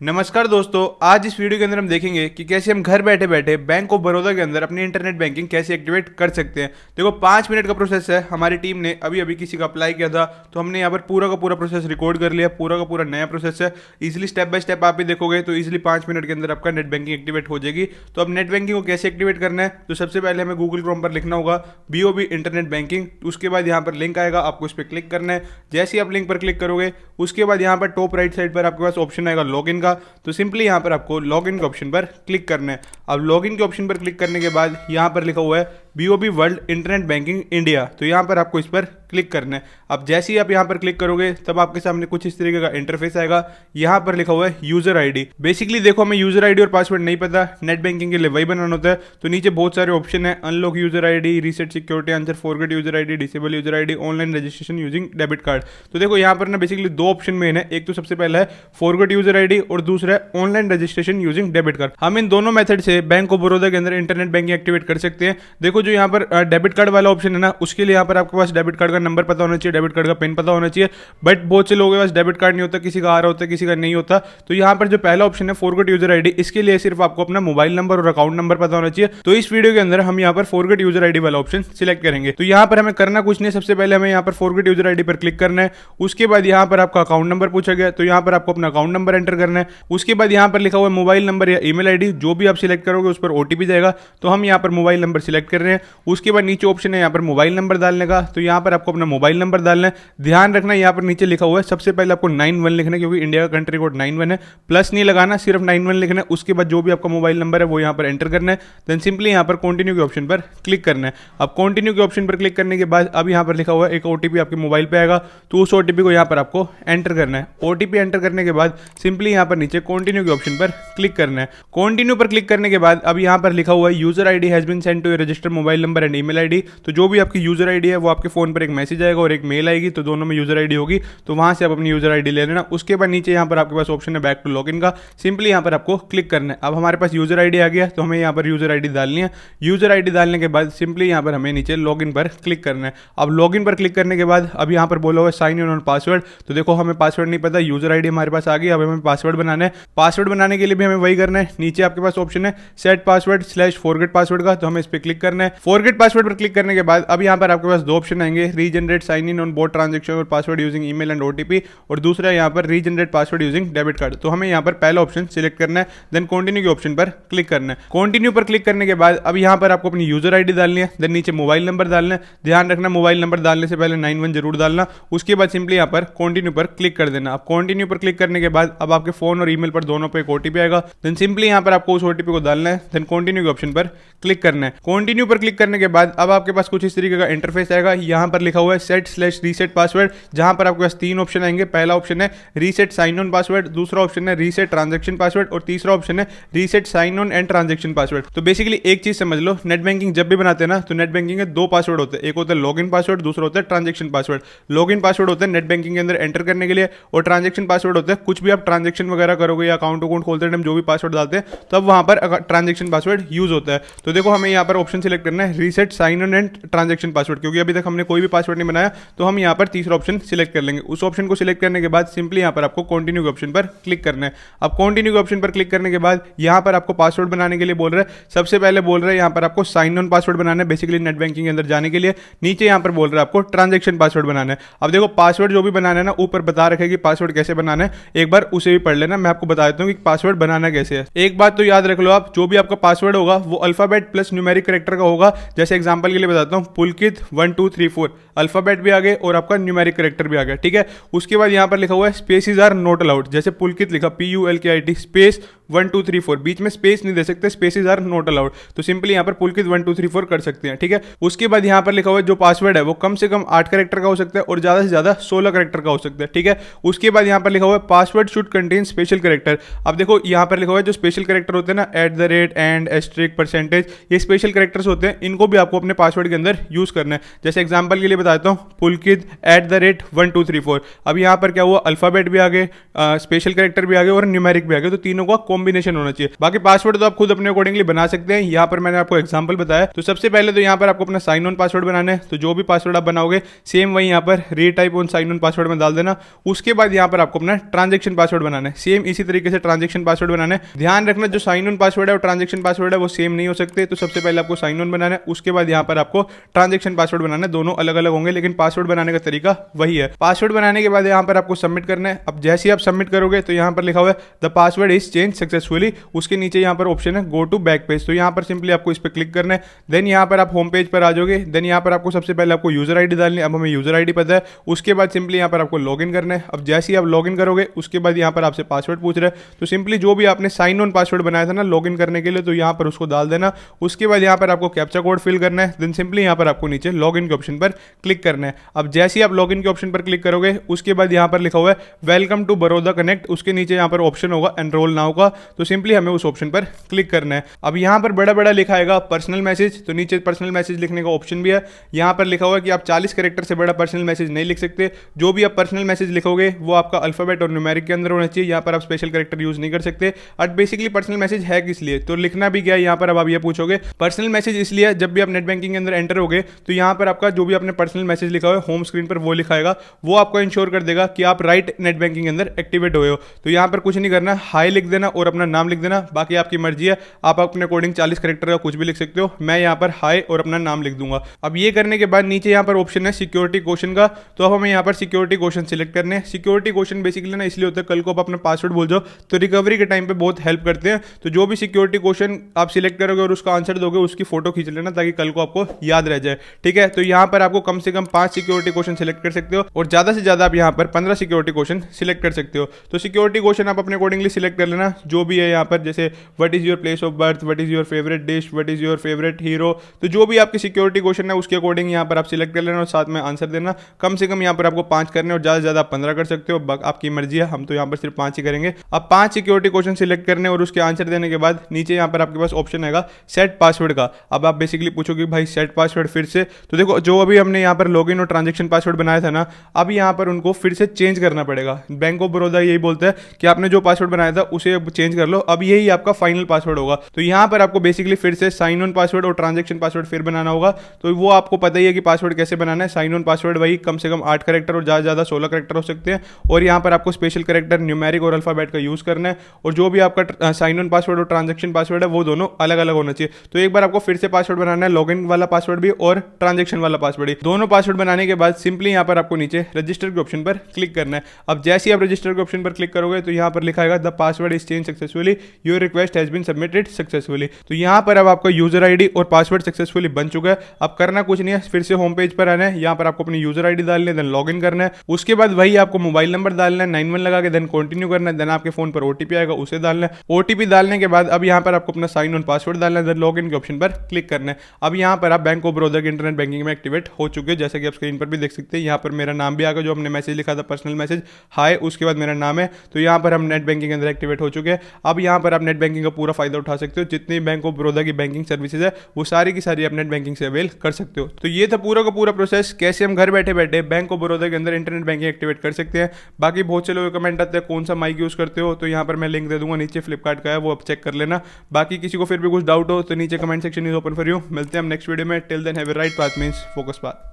नमस्कार दोस्तों, आज इस वीडियो के अंदर हम देखेंगे कि कैसे हम घर बैठे बैठे बैंक ऑफ बड़ौदा के अंदर अपनी इंटरनेट बैंकिंग कैसे एक्टिवेट कर सकते हैं। देखो 5 मिनट का प्रोसेस है। हमारी टीम ने अभी अभी किसी का अप्लाई किया था तो हमने यहाँ पर पूरा का पूरा प्रोसेस रिकॉर्ड कर लिया। पूरा का पूरा नया प्रोसेस है। इजीली स्टेप बाय स्टेप आप भी देखोगे तो इजीली 5 मिनट के अंदर आपका नेट बैंकिंग एक्टिवेट हो जाएगी। तो अब नेट बैंकिंग को कैसे एक्टिवेट करना है, तो सबसे पहले हमें गूगल क्रोम पर लिखना होगा BOB इंटरनेट बैंकिंग। उसके बाद यहाँ पर लिंक आएगा, आपको उस पर क्लिक करना है। जैसे ही आप लिंक पर क्लिक करोगे उसके बाद यहाँ पर टॉप राइट साइड पर आपके पास ऑप्शन आएगा लॉगिन का। तो सिंपली यहाँ पर आपको लॉगिन के ऑप्शन पर क्लिक करना है। अब लॉगिन के ऑप्शन पर क्लिक करने के बाद यहाँ पर लिखा हुआ है BOB world internet banking India. तो यहाँ पर आपको इस पर क्लिक करना है। अब जैसे ही आप यहाँ पर क्लिक करोगे तब आपके सामने कुछ इस तरीके का इंटरफेस आएगा। यहाँ पर लिखा हुआ है यूजर आईडी। बेसिकली देखो, हमें यूजर आईडी और पासवर्ड नहीं पता, नेट बैंकिंग के लिए वही बनाना होता है। तो नीचे बहुत सारे ऑप्शन है, unlock user ID, reset security answer, forget user ID, disable user ID, online registration using debit card. तो देखो यहाँ पर ना बेसिकली दो ऑप्शन मेन है। एक तो सबसे पहला है फॉरगेट यूजर आईडी और दूसरा है online registration using debit card. हम इन दोनों मेथड से बैंक ऑफ बड़ौदा के अंदर इंटरनेट बैंकिंग एक्टिवेट कर सकते हैं। देखो जो यहाँ पर डेबिट कार्ड वाला ऑप्शन है ना, उसके लिए यहाँ पर आपके पास डेबिट कार्ड का नंबर पता होना चाहिए, डेबिट कार्ड का पिन पता होना चाहिए। बट बहुत से लोगों के पास डेबिट कार्ड नहीं होता, किसी का आ रहा होता है, किसी का नहीं होता। तो यहाँ पर जो पहला ऑप्शन है फॉरगेट यूजर आईडी, इसके लिए सिर्फ आपको अपना मोबाइल नंबर और अकाउंट नंबर पता होना चाहिए। तो इस वीडियो के अंदर हम यहाँ पर फॉरगेट यूजर आईडी वाला ऑप्शन सिलेक्ट करेंगे। तो यहाँ पर हमें करना कुछ नहीं, सबसे पहले हमें यहाँ पर फॉरगेट यूजर आईडी पर क्लिक करना है। उसके बाद यहाँ पर आपका अकाउंट नंबर पूछा गया, तो यहाँ पर आपको अपना अकाउंट नंबर एंटर करना है। उसके बाद यहाँ पर लिखा हुआ है मोबाइल नंबर या ईमेल आईडी, जो भी आप सिलेक्ट करोगे उस पर OTP जाएगा। तो हम यहाँ पर मोबाइल नंबर सिलेक्ट कर रहे हैं। उसके बाद नीचे ऑप्शन है यहाँ पर मोबाइल नंबर डालने का, तो यहाँ पर आपको अपना मोबाइल नंबर डालना है। ध्यान रखना यहाँ पर नीचे लिखा हुआ है सबसे पहले आपको 91 लिखना है, क्योंकि इंडिया का कंट्री कोड 91 है। प्लस नहीं लगाना, सिर्फ 91 लिखना है। उसके बाद जो भी आपका मोबाइल नंबर है वो यहाँ पर एंटर करना है। देन सिंपली यहाँ पर कंटिन्यू के ऑप्शन पर क्लिक करना है। अब कंटिन्यू के ऑप्शन पर क्लिक करने के बाद अब यहाँ पर लिखा हुआ है एक OTP आपके मोबाइल पे आएगा, तो उस OTP को यहाँ पर आपको एंटर करना है। OTP एंटर करने के बाद सिंपली यहाँ पर नीचे कंटिन्यू के ऑप्शन पर क्लिक करना है। कंटिन्यू पर क्लिक करने के बाद अब यहाँ पर लिखा हुआ है user ID has been send to your registered mobile number and email ID. तो जो भी आपकी यूजर आईडी है वो आपके फोन पर एक मैसेज आएगा और एक मेल आएगी, तो दोनों में यूजर आईडी होगी। तो वहां से आप अपनी यूजर आईडी ले लेना। उसके बाद नीचे यहाँ पर आपके पास ऑप्शन है बैक टू लॉगिन का, सिंपली यहाँ पर आपको क्लिक करना है। अब हमारे पास यूजर आईडी आ गया, तो हमें यहाँ पर यूजर आईडी डालनी है। यूजर आईडी डालने के बाद सिंपली यहाँ पर हमें नीचे लॉगिन पर क्लिक करना है। अब लॉगिन पर क्लिक करने के बाद अब यहाँ पर बोला हुआ है साइन इन ऑन पासवर्ड। तो देखो हमें पासवर्ड नहीं पता, यूजर आईडी हमारे पास आ गई। अब हमें पासवर्ड बनाना है। पासवर्ड बनाने के लिए भी हमें वही करना है। नीचे आपके पास ऑप्शन है सेट पासवर्ड / फॉरगेट पासवर्ड का, तो हमें इस पर क्लिक करना है। फॉरगेट पासवर्ड पर क्लिक करने के बाद अब यहाँ पर आपके पास दो ऑप्शन आएंगे, regenerate sign in on both transaction और password using email and OTP, और दूसरा यहाँ पर regenerate password using debit card. तो हमें यहाँ पर पहला ऑप्शन सिलेक्ट करना है। देन कंटिन्यू के ऑप्शन पर क्लिक करना है। कंटिन्यू पर क्लिक करने के बाद अब यहाँ पर आपको अपनी यूजर आईडी डालनी है। देन नीचे मोबाइल नंबर डालना है। ध्यान रखना मोबाइल नंबर डालने से पहले 91 जरूर डालना। उसके बाद सिंपली यहाँ पर कंटिन्यू पर क्लिक कर देना। अब कंटिन्यू पर क्लिक करने के बाद अब आपके फोन और ईमेल पर दोनों पे एक OTP आएगा। देन सिंपली यहाँ पर आपको उस OTP को डालना है। देन कंटिन्यू के ऑप्शन पर क्लिक करना है। कंटिन्यू पर क्लिक करने के बाद अब आपके पास कुछ इस तरीके का इंटरफेस आएगा। यहाँ पर लिखा हुआ है सेट/रीसेट पासवर्ड, जहां पर आपके पास तीन ऑप्शन आएंगे। पहला ऑप्शन है रीसेट साइन ऑन पासवर्ड, दूसरा ऑप्शन है रीसेट ट्रांजैक्शन पासवर्ड और तीसरा ऑप्शन है reset sign on and transaction password. तो बेसिकली एक चीज समझ लो, नेट बैंकिंग जब भी बनाते हैं ना, तो नेट बैंकिंग के दो पासवर्ड होते हैं। एक होता है लॉगिन पासवर्ड, दूसरा होता है ट्रांजैक्शन पासवर्ड। लॉगिन पासवर्ड होता है नेट बैंकिंग के अंदर एंटर करने के लिए, और ट्रांजैक्शन पासवर्ड होता है कुछ भी आप ट्रांजैक्शन वगैरह करोगे या अकाउंट खोलते टाइम जो भी पासवर्ड डालते हैं तब वहां पर ट्रांजैक्शन पासवर्ड यूज होता है। तो देखो हमें यहाँ पर ऑप्शन सिलेक्ट करना है reset sign on and transaction password, क्योंकि अभी तक हमने कोई भी पासवर्ड नहीं बनाया। तो हम यहाँ पर तीसरा ऑप्शन सिलेक्ट कर लेंगे। उस ऑप्शन को सिलेक्ट करने के बाद सिंपली यहाँ पर आपको कंटिन्यू के ऑप्शन पर क्लिक करना है। अब कंटिन्यू के ऑप्शन पर क्लिक करने के बाद यहाँ पर आपको पासवर्ड बनाने के लिए बोल रहा है। सबसे पहले बोल रहा है यहाँ पर आपको साइन ऑन पासवर्ड बनाना है, बेसिकली नेट बैंकिंग के अंदर जाने के लिए। नीचे यहाँ पर बोल रहा है आपको ट्रांजैक्शन पासवर्ड बनाना है। अब देखो पासवर्ड जो भी बनाना है ना, ऊपर बता रखे कि पासवर्ड कैसे बनाना है, एक बार उसे भी पढ़ लेना। मैं आपको बता देता हूँ कि पासवर्ड बनाना कैसे है। एक बात तो याद रख लो आप, जो भी आपका पासवर्ड होगा वो अल्फाबेट प्लस न्यूमेरिक कैरेक्टर का होगा। जैसे एग्जांपल के लिए बताता हूँ, पुलकित 1 2 3 4, अल्फाबेट भी आ गए और आपका न्यूमेरिक कैरेक्टर भी आ गया, ठीक है। उसके बाद यहाँ पर लिखा हुआ है स्पेसेस आर नॉट अलाउड। जैसे पुलकित लिखा PULKIT स्पेस 1 2 3 4, बीच में स्पेस नहीं दे सकते, स्पेसेस आर नॉट अलाउड। तो सिंपली यहाँ पर पुलकित 1 2 3 4 कर सकते हैं, ठीक है। उसके बाद यहाँ पर लिखा हुआ है जो पासवर्ड है वो कम से कम 8 कैरेक्टर का हो सकता है और ज्यादा से ज्यादा 16 कैरेक्टर का हो सकता है, ठीक है। उसके बाद यहाँ पर लिखा हुआ है password should contain special character. अब देखो यहाँ पर लिखा हुआ है जो स्पेशल कैरेक्टर होते हैं ना, @ एंड *, %, ये स्पेशल कैरेक्टर्स होते हैं, इनको भी आपको अपने पासवर्ड के अंदर यूज करना है। जैसे एग्जांपल के लिए बता देता हूँ, pulkit@1 2 3 4। अब यहाँ पर क्या हुआ, अल्फाबेट भी आ गए, स्पेशल कैरेक्टर भी आ गए और न्यूमेरिक भी आ गए, तो तीनों का कॉम्बिनेशन होना चाहिए। बाकी पासवर्ड तो आप खुद अपने अकॉर्डिंगली बना सकते हैं। यहाँ पर मैंने आपको एग्जांपल बताया। तो सबसे पहले तो यहाँ पर आपको अपना साइन ऑन पासवर्ड बनाना है। तो जो भी पासवर्ड आप बनाओगे सेम वही यहाँ पर retype on sign on password में डाल देना। उसके बाद यहाँ पर आपको अपना ट्रांजेक्शन पासवर्ड बनाना है। सेम इसी तरीके से ट्रांजेक्शन पासवर्ड बनाना है। ध्यान रखना जो साइन ऑन पासवर्ड है और ट्रांजेक्शन पासवर्ड है वो सेम नहीं हो सकते। तो सबसे पहले आपको साइन ऑन बनाना है, उसके बाद यहाँ पर आपको ट्रांजेक्शन पासवर्ड बनाना है। दोनों अलग अलग होंगे लेकिन पासवर्ड बनाने का तरीका वही है। पासवर्ड बनाने के बाद यहाँ पर आपको सबमिट करना है। अब जैसे ही आप सबमिट करोगे तो यहाँ पर लिखा हुआ है the password is change successfully. उसके नीचे यहाँ पर ऑप्शन है गो टू बैक पेज। तो यहाँ पर सिंपली आपको इस पर क्लिक करना है। देन यहाँ पर आप होम पेज पर आ जाओगे। देन यहाँ पर आपको सबसे पहले आपको यूजर आईडी डालनी है। अब हमें यूजर आईडी पता है। उसके बाद सिंपली यहाँ पर आपको लॉगिन करना है। अब जैसे ही आप लॉगिन करोगे उसके बाद यहाँ पर आपसे पासवर्ड पूछ रहा है। तो सिंपली जो भी आपने साइन ऑन पासवर्ड बनाया था ना लॉगिन करने के लिए, तो यहाँ पर उसको डाल देना। उसके बाद यहाँ पर आपको कैप्चा कोड फिल करना है। देन सिंपली यहाँ पर आपको नीचे लॉगिन के ऑप्शन पर क्लिक करना है। अब जैसे ही आप लॉगिन के ऑप्शन पर क्लिक करोगे उसके बाद यहाँ पर लिखा हुआ है वेलकम टू बड़ौदा कनेक्ट। उसके नीचे यहाँ पर ऑप्शन होगा एनरोल नाउ का। तो सिंपली हमें उस ऑप्शन पर क्लिक करना है। अब यहाँ पर बड़ा बड़ा लिखा आएगा पर्सनल मैसेज। तो नीचे पर्सनल मैसेज लिखने का ऑप्शन भी है। यहाँ पर लिखा हुआ है कि आप 40 कैरेक्टर से बड़ा पर्सनल मैसेज नहीं लिख सकते। जो भी आप पर्सनल मैसेज लिखोगे वो आपका अल्फाबेट और न्यूमेरिक के अंदर होना चाहिए। यहाँ पर आप स्पेशल कैरेक्टर यूज नहीं कर सकते। और बेसिकली पर्सनल मैसेज है किस लिए, तो लिखना भी क्या है यहाँ पर। अब आप ये पूछोगे पर्सनल मैसेज इसलिए जब भी आप नेट बैंकिंग के अंदर एंटर होगे तो यहाँ पर आपका जो भी आपने पर्सनल मैसेज लिखा हुआ है होम स्क्रीन पर वो लिखाएगा। वो आपको इंश्योर कर देगा कि आप राइट नेट बैंकिंग के अंदर एक्टिवेट हुए हो। तो यहाँ पर कुछ नहीं करना, हाई लिख देना और अपना नाम लिख देना। बाकी आपकी मर्जी है, आप अपने अकॉर्डिंग 40 कैरेक्टर का कुछ भी लिख सकते हो। मैं यहाँ पर हाई और अपना नाम लिख दूंगा। अब ये करने के बाद नीचे यहाँ पर ऑप्शन है सिक्योरिटी क्वेश्चन का। तो अब हमें यहाँ पर सिक्योरिटी क्वेश्चन सिलेक्ट करने हैं। सिक्योरिटी क्वेश्चन बेसिकली ना इसलिए होता है कल को आप अपना पासवर्ड भूल जाओ तो रिकवरी के टाइम पे बहुत हेल्प करते हैं। तो जो भी सिक्योरिटी क्वेश्चन आप सिलेक्ट करोगे और उसका आंसर दोगे उसकी फोटो खींच लेना ताकि कल को आपको याद रह जाए। ठीक है, तो यहाँ पर आपको कम से कम 5 सिक्योरिटी क्वेश्चन सिलेक्ट कर सकते हो और ज्यादा से ज्यादा आप यहाँ पर 15 सिक्योरिटी क्वेश्चन सिलेक्ट कर सकते हो। तो सिक्योरिटी क्वेश्चन आप अपने अकॉर्डिंगली सिलेक्ट कर लेना जो भी है यहाँ पर, जैसे what is your place of birth, what is your favourite dish, what is your favourite hero. तो जो भी आपकी सिक्योरिटी क्वेश्चन है उसके अकॉर्डिंग यहाँ पर आप सिलेक्ट कर लेना और साथ में आंसर देना। कम से कम यहाँ पर आपको 5 करने और ज्यादा से ज्यादा आप 15 कर सकते हो, आपकी मर्जी है। हम तो यहाँ पर सिर्फ 5 ही करेंगे। अब 5 सिक्योरिटी क्वेश्चन सिलेक्ट करने और उसके आंसर देने के बाद नीचे यहाँ पर आपके पास ऑप्शन आएगा सेट पासवर्ड का। अब आप बेसिकली पूछोगे भाई सेट पासवर्ड फिर से, तो देखो जो अभी हमने यहाँ पर लॉगिन और ट्रांजेक्शन पासवर्ड बनाया था ना, अब यहाँ पर उनको फिर से चेंज करना पड़ेगा। बैंक ऑफ बड़ौदा यही बोलता है कि आपने जो पासवर्ड बनाया था उसे चेंज कर लो, अब यही आपका फाइनल पासवर्ड होगा। तो यहाँ पर आपको बेसिकली फिर से साइन ऑन पासवर्ड और ट्रांजेक्शन पासवर्ड फिर बनाना होगा। तो वो आपको पता ही है कि पासवर्ड कैसे बनाना है। साइन ऑन पासवर्ड वही कम से कम 8 कैरेक्टर और ज्यादा 16 कैरेक्टर हो सकते हैं। और यहाँ पर आपको स्पेशल कैरेक्टर न्यूमेरिक और अल्फाबेट का यूज करना है। और जो भी आपका साइन ऑन पासवर्ड और ट्रांजेक्शन पासवर्ड है वो दोनों अलग अलग होना चाहिए। तो एक बार आपको फिर से पासवर्ड बनाना है, लॉगिन वाला पासवर्ड भी और ट्रांजेक्शन वाला पासवर्ड भी। दोनों पासवर्ड बनाने के बाद सिंपली यहाँ पर आपको नीचे रजिस्टर के ऑप्शन पर क्लिक करना है। अब जैसे ही आप रजिस्टर के ऑप्शन पर क्लिक करोगे तो यहाँ पर लिखा है the password is change successfully, your request has been submitted successfully. तो यहाँ पर अब आपका यूजर आईडी और पासवर्ड सक्सेसफुली बन चुका है। अब करना कुछ नहीं है, फिर से होम पेज पर आना है। यहाँ पर आपको अपनी यूजर आईडी डालनी है, देन लॉगिन करना है। उसके बाद वही आपको मोबाइल नंबर डालना है 91 लगा के, देन कंटिन्यू करना है। देन आपके फोन पर ओटीपी आएगा, उसे डालना है। ओटीपी डालने के बाद अब यहाँ पर आपको अपना साइन ऑन पासवर्ड डालना है, देन लॉगिन के ऑप्शन पर क्लिक करना है। अब यहाँ पर आप बैंक ऑफ बड़ौदा के इंटरनेट बैंकिंग में एक्टिवेट हो चुके हैं, जैसा कि आप स्क्रीन पर भी देख सकते हैं। यहाँ पर मेरा नाम भी आ गया, जो हमने मैसेज लिखा था पर्सनल मैसेज हाय, उसके बाद मेरा नाम है। तो यहाँ पर हम नेट बैंकिंग के अंदर एक्टिवेट हो चुके हैं। अब यहाँ पर आप नेट बैंकिंग का पूरा फायदा उठा सकते हो। जितनी बैंक ऑफ बड़ौदा की बैंकिंग सर्विसेज है वो सारी की सारी आप नेट बैंकिंग से अवेल कर सकते हो। तो ये था पूरा का पूरा प्रोसेस, कैसे हम घर बैठे बैठे बैंक ऑफ बड़ौदा के अंदर इंटरनेट बैंकिंग एक्टिवेट कर सकते हैं। बाकी बहुत से लोग कमेंट आते हैं कौन सा माइक यूज करते हो, तो यहाँ पर मैं लिंक दे दूंगा नीचे, फ्लिपकार्ट का है, वो आप चेक कर लेना। बाकी किसी को फिर भी कुछ डाउट हो तो नीचे comment section is open for you. मिलते हैं हम नेक्स्ट वीडियो में। Till then have a right path means focus path.